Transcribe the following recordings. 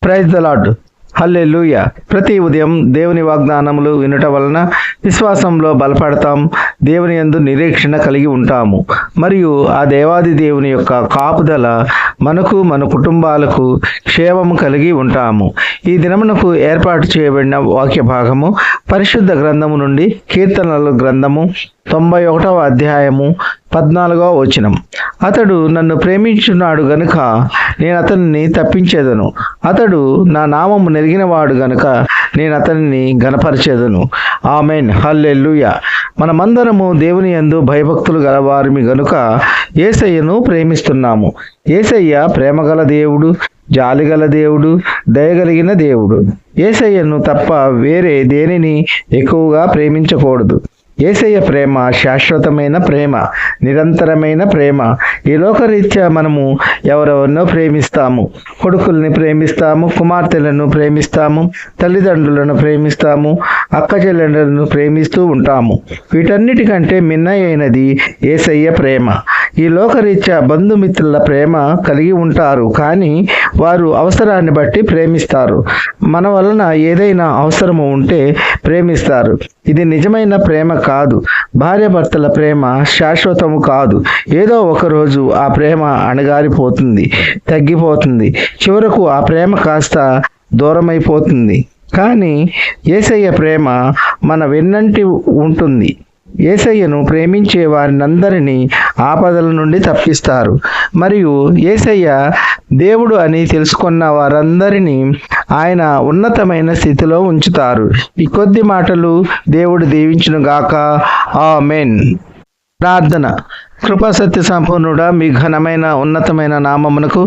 Praise the lord. హల్లెలూయా. ప్రతి ఉదయం దేవుని వాగ్దానములు వినుట వలన విశ్వాసంలో బలపడతాం, దేవుని యందు నిరీక్షణ కలిగి ఉంటాము. మరియు ఆ దేవాది దేవుని యొక్క కాపుదల మనకు మన కుటుంబాలకు క్షేమము కలిగి ఉంటాము. ఈ దినమునకు ఏర్పాటు చేయబడిన వాక్య భాగము పరిశుద్ధ గ్రంథము నుండి కీర్తనల గ్రంథము 91వ అధ్యాయము 14వ వచనం. అతడు నన్ను ప్రేమించున్నాడు గనుక నేను అతనిని తప్పించేదను, అతడు నా నామము నెరిగినవాడు గనుక నేను అతనిని గనపరిచేదను. ఆమెన్. హల్లెలూయా. మనమందరము దేవుని యందు భయభక్తులు గలవారిమి గనుక యేసయ్యను ప్రేమిస్తున్నాము. యేసయ్య ప్రేమగల దేవుడు, జాలిగల దేవుడు, దయగలిగిన దేవుడు. యేసయ్యను తప్ప వేరే దేనిని ఎక్కువగా ప్రేమించకూడదు. యేసయ్య ప్రేమ శాశ్వతమైన ప్రేమ, నిరంతరమైన ప్రేమ. ఈ లోకరీత్యా మనము ఎవరెవరినో ప్రేమిస్తాము. కొడుకుల్ని ప్రేమిస్తాము, కుమార్తెలను ప్రేమిస్తాము, తల్లిదండ్రులను ప్రేమిస్తాము, అక్క చెల్లెళ్ళను ప్రేమిస్తూ ఉంటాము. వీటన్నిటికంటే మిన్నయైనది యేసయ్య ప్రేమ. ఈ లోకరీత్యా బంధుమిత్రుల ప్రేమ కలిగి ఉంటారు, కానీ వారు అవసరాన్ని బట్టి ప్రేమిస్తారు. మన వలన ఏదైనా అవసరము ఉంటే ప్రేమిస్తారు. ఇది నిజమైన ప్రేమ కాదు. భార్యాభర్తల ప్రేమ శాశ్వతము కాదు. ఏదో ఒకరోజు ఆ ప్రేమ అణగారిపోతుంది, తగ్గిపోతుంది. చివరకు ఆ ప్రేమ కాస్త దూరమైపోతుంది. కానీ యేసయ్య ప్రేమ మన వెన్నంటి ఉంటుంది. యేసయ్యను ప్రేమించే వారినందరినీ ఆపదల నుండి తప్పిస్తారు. మరియు యేసయ్య దేవుడు అని తెలుసుకున్న వారందరినీ ఆయన ఉన్నతమైన స్థితిలో ఉంచుతారు. ఈ కొద్ది మాటలు దేవుడు దీవించును గాక. ఆమేన్. ప్రార్థన. కృపా సత్య సంపూర్ణుడా, మీ ఘనమైన ఉన్నతమైన నామమునకు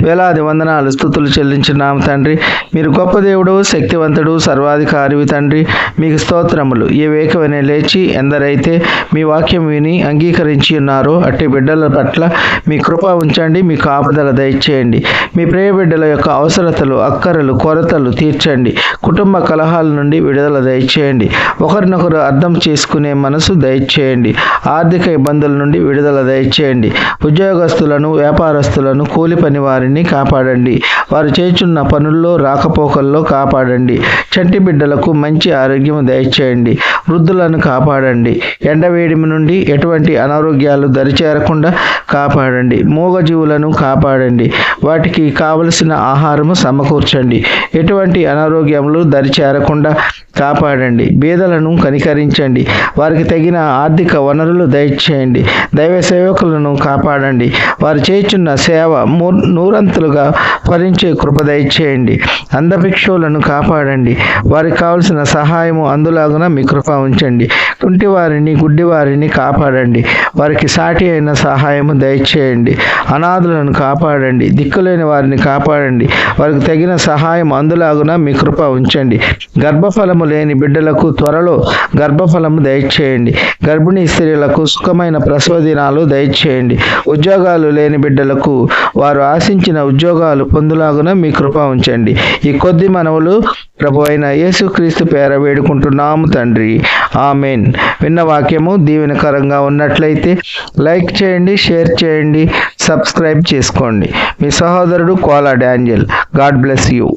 వేలాది వందనాలు స్తుతులు చెల్లించున్నాము తండ్రి. మీరు గొప్ప దేవుడు, శక్తివంతుడు, సర్వాధికారివి తండ్రి. మీకు స్తోత్రములు. ఈ వేకువనే లేచి ఎందరైతే మీ వాక్యం విని అంగీకరించి ఉన్నారో అట్టి బిడ్డల పట్ల మీ కృప ఉంచండి, మీ కాపుదల దయచేయండి. మీ ప్రియ బిడ్డల యొక్క అవసరతలు, అక్కరలు, కొరతలు తీర్చండి. కుటుంబ కలహాల నుండి విడుదల దయచేయండి. ఒకరినొకరు అర్థం చేసుకునే మనసు దయచేయండి. ఆర్థిక ఇబ్బందుల నుండి విడుదల దయచేయండి. ఉద్యోగస్తులను, వ్యాపారస్తులను, కూలి పని వారిని కాపాడండి. వారు చేస్తున్న పనుల్లో, రాకపోకల్లో కాపాడండి. చంటి బిడ్డలకు మంచి ఆరోగ్యం దయచేయండి. వృద్ధులను కాపాడండి. ఎండవేడిమి నుండి ఎటువంటి అనారోగ్యాలు దరిచేరకుండా కాపాడండి. మూగజీవులను కాపాడండి. వాటికి కావలసిన ఆహారము సమకూర్చండి. ఎటువంటి అనారోగ్యములు దరిచేరకుండా కాపాడండి. బీదలను కనికరించండి. వారికి తగిన ఆర్థిక వనరులు దయచేయండి. దైవ సేవకులను కాపాడండి. వారు చేస్తున్న సేవ నూరంతులుగా ఫలించే కృప దయచేయండి. అంధభిక్షులను కాపాడండి. వారికి కావలసిన సహాయము అందులాగున మీ కృప ఉంచండి. కుంటివారిని, గుడ్డివారిని కాపాడండి. వారికి సాటి అయిన సహాయము దయచేయండి. అనాథులను కాపాడండి. దిక్కులేని వారిని కాపాడండి. వారికి తగిన సహాయం అందులాగున మీ కృప ఉంచండి. గర్భఫలము లేని బిడ్డలకు త్వరలో గర్భఫలము దయచేయండి. గర్భిణీ స్త్రీలకు సుఖమైన ప్రసవ దినాలు దయచేయండి. ఉద్యోగాలు లేని బిడ్డలకు వారు ఆశించిన ఉద్యోగాలు పొందులాగున మీ కృప ఉంచండి. ఈ కొద్ది మనవులు ప్రభు అయిన యేసుక్రీస్తు పేర వేడుకుంటున్నాము తండ్రి. ఆమెన్. విన్న వాక్యము దీవెనకరంగా ఉన్నట్లయితే లైక్ చేయండి, షేర్ చేయండి, సబ్స్క్రైబ్ చేసుకోండి. మీ సహోదరుడు Kola Daniel. God bless you.